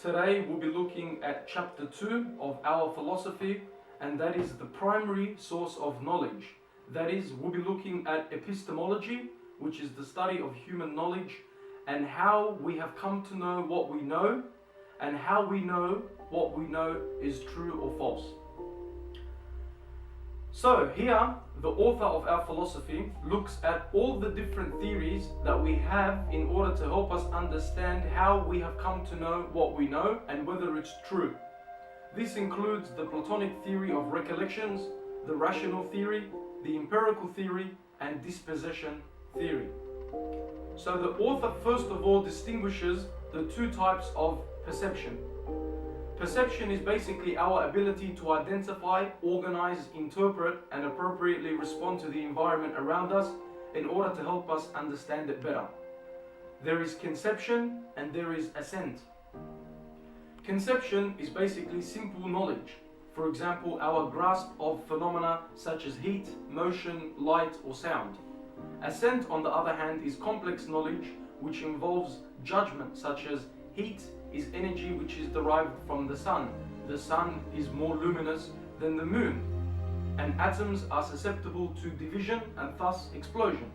Today we'll be looking at chapter 2 of our philosophy, and that is the primary source of knowledge. That is, we'll be looking at epistemology, which is the study of human knowledge, and how we have come to know what we know, and how we know what we know is true or false. So here, the author of our philosophy looks at all the different theories that we have in order to help us understand how we have come to know what we know and whether it's true. This includes the platonic theory of recollections, the rational theory, the empirical theory, and dispossession theory. So the author first of all distinguishes the two types of perception. Perception is basically our ability to identify, organize, interpret, and appropriately respond to the environment around us in order to help us understand it better. There is conception and there is assent. Conception is basically simple knowledge. For example, our grasp of phenomena such as heat, motion, light, or sound. Assent, on the other hand, is complex knowledge which involves judgment such as heat is energy which is derived from the sun. The sun is more luminous than the moon, and atoms are susceptible to division and thus explosion.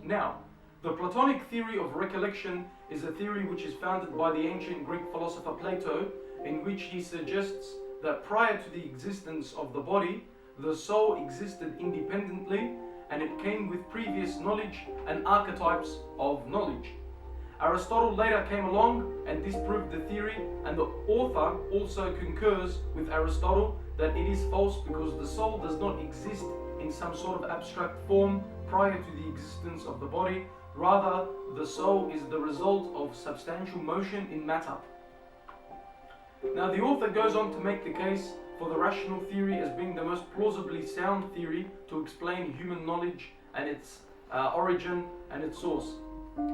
Now, the Platonic theory of recollection is a theory which is founded by the ancient Greek philosopher Plato, in which he suggests that prior to the existence of the body, the soul existed independently and it came with previous knowledge and archetypes of knowledge. Aristotle later came along and disproved the theory, and the author also concurs with Aristotle that it is false because the soul does not exist in some sort of abstract form prior to the existence of the body. Rather, the soul is the result of substantial motion in matter. Now, the author goes on to make the case for the rational theory as being the most plausibly sound theory to explain human knowledge and its origin and its source.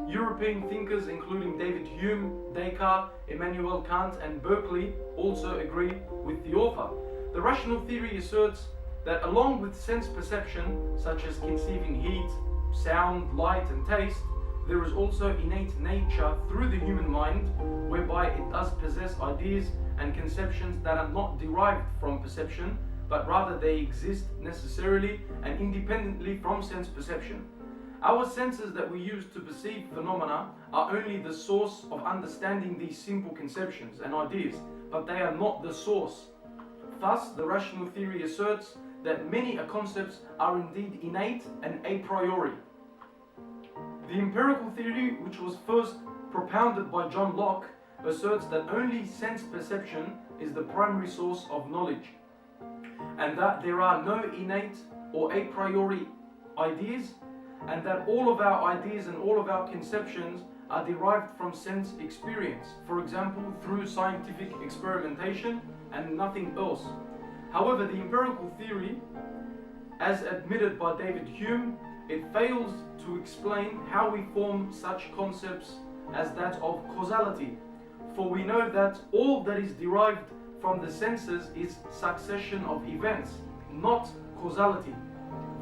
European thinkers including David Hume, Descartes, Immanuel Kant and Berkeley also agree with the author. The rational theory asserts that along with sense perception, such as conceiving heat, sound, light and taste, there is also innate nature through the human mind, whereby it does possess ideas and conceptions that are not derived from perception, but rather they exist necessarily and independently from sense perception. Our senses that we use to perceive phenomena are only the source of understanding these simple conceptions and ideas, but they are not the source. Thus, the rational theory asserts that many concepts are indeed innate and a priori. The empirical theory, which was first propounded by John Locke, asserts that only sense perception is the primary source of knowledge, and that there are no innate or a priori ideas, and that all of our ideas and all of our conceptions are derived from sense experience, for example, through scientific experimentation and nothing else. However, the empirical theory, as admitted by David Hume, it fails to explain how we form such concepts as that of causality, for we know that all that is derived from the senses is succession of events, not causality.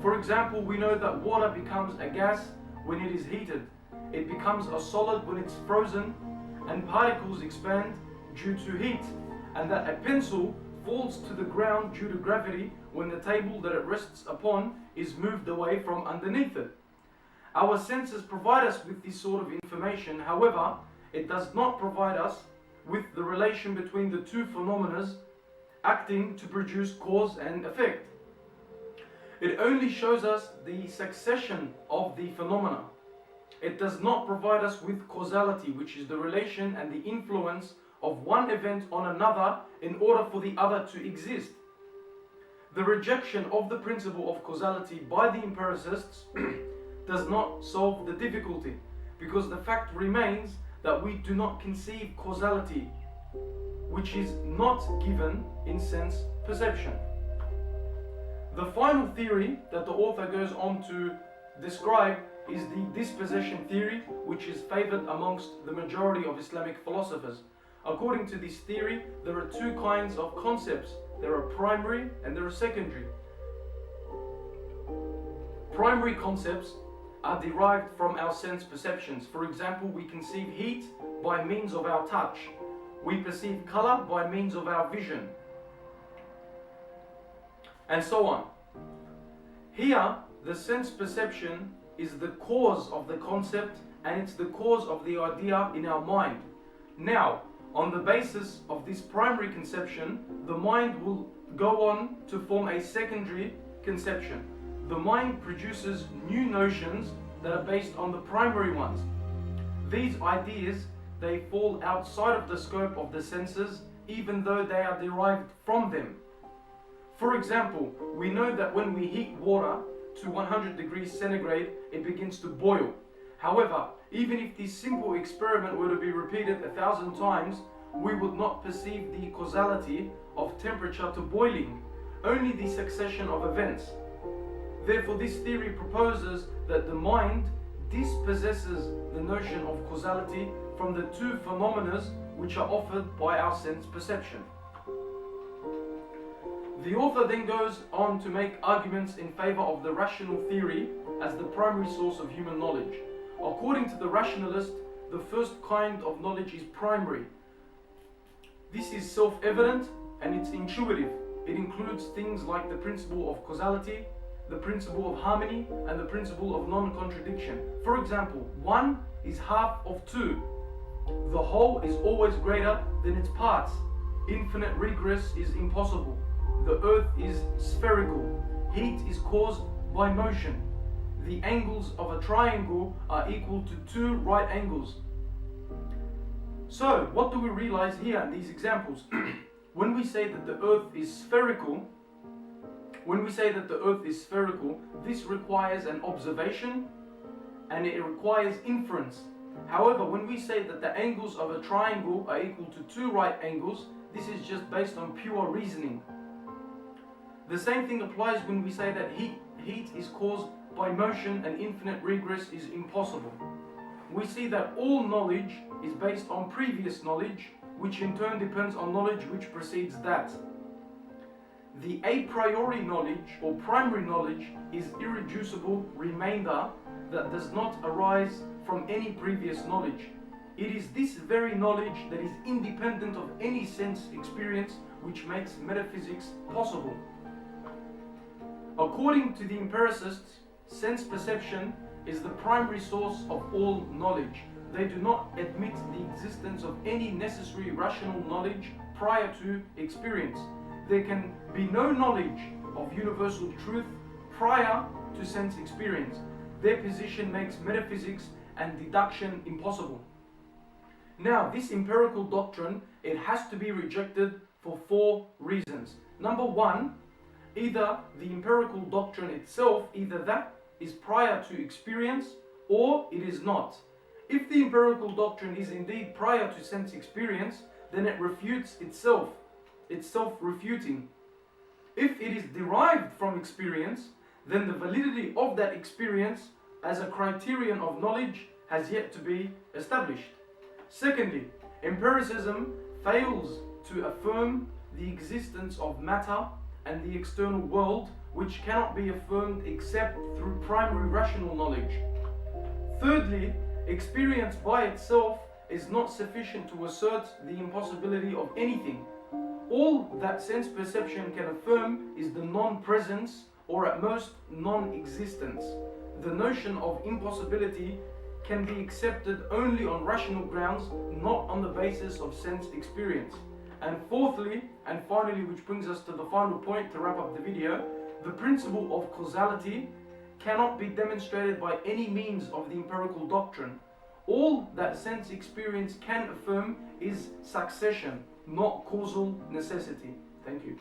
For example, we know that water becomes a gas when it is heated, it becomes a solid when it's frozen, and particles expand due to heat, and that a pencil falls to the ground due to gravity when the table that it rests upon is moved away from underneath it. Our senses provide us with this sort of information. However, it does not provide us with the relation between the two phenomena acting to produce cause and effect. It only shows us the succession of the phenomena. It does not provide us with causality, which is the relation and the influence of one event on another in order for the other to exist. The rejection of the principle of causality by the empiricists does not solve the difficulty, because the fact remains that we do not conceive causality, which is not given in sense perception. The final theory that the author goes on to describe is the dispossession theory, which is favored amongst the majority of Islamic philosophers. According to this theory, there are two kinds of concepts. There are primary and there are secondary. Primary concepts are derived from our sense perceptions. For example, we conceive heat by means of our touch. We perceive color by means of our vision, and so on. Here, the sense perception is the cause of the concept, and it's the cause of the idea in our mind. Now, on the basis of this primary conception, the mind will go on to form a secondary conception. The mind produces new notions that are based on the primary ones. These ideas, they fall outside of the scope of the senses, even though they are derived from them. For example, we know that when we heat water to 100 degrees centigrade, it begins to boil. However, even if this simple experiment were to be repeated 1,000 times, we would not perceive the causality of temperature to boiling, only the succession of events. Therefore, this theory proposes that the mind dispossesses the notion of causality from the two phenomena which are offered by our sense perception. The author then goes on to make arguments in favor of the rational theory as the primary source of human knowledge. According to the rationalist, the first kind of knowledge is primary. This is self-evident and it's intuitive. It includes things like the principle of causality, the principle of harmony, and the principle of non-contradiction. For example, 1 is half of 2. The whole is always greater than its parts. Infinite regress is impossible. The earth is spherical. Heat is caused by motion. The angles of a triangle are equal to 2 right angles. So, what do we realize here in these examples? When we say that the earth is spherical, this requires an observation and it requires inference. However, when we say that the angles of a triangle are equal to 2 right angles, this is just based on pure reasoning. The same thing applies when we say that heat is caused by motion and infinite regress is impossible. We see that all knowledge is based on previous knowledge, which in turn depends on knowledge which precedes that. The a priori knowledge or primary knowledge is irreducible remainder that does not arise from any previous knowledge. It is this very knowledge that is independent of any sense experience which makes metaphysics possible. According to the empiricists, sense perception is the primary source of all knowledge. They do not admit the existence of any necessary rational knowledge prior to experience. There can be no knowledge of universal truth prior to sense experience. Their position makes metaphysics and deduction impossible. Now, this empirical doctrine, it has to be rejected for 4 reasons. Number 1, either the empirical doctrine itself, either that is prior to experience or it is not. If the empirical doctrine is indeed prior to sense experience, then it refutes itself. It's self-refuting. If it is derived from experience, then the validity of that experience as a criterion of knowledge has yet to be established. Secondly, empiricism fails to affirm the existence of matter and the external world, which cannot be affirmed except through primary rational knowledge. Thirdly, experience by itself is not sufficient to assert the impossibility of anything. All that sense perception can affirm is the non-presence, or at most non-existence. The notion of impossibility can be accepted only on rational grounds, not on the basis of sense experience. And fourthly, and finally, which brings us to the final point to wrap up the video, the principle of causality cannot be demonstrated by any means of the empirical doctrine. All that sense experience can affirm is succession, not causal necessity. Thank you.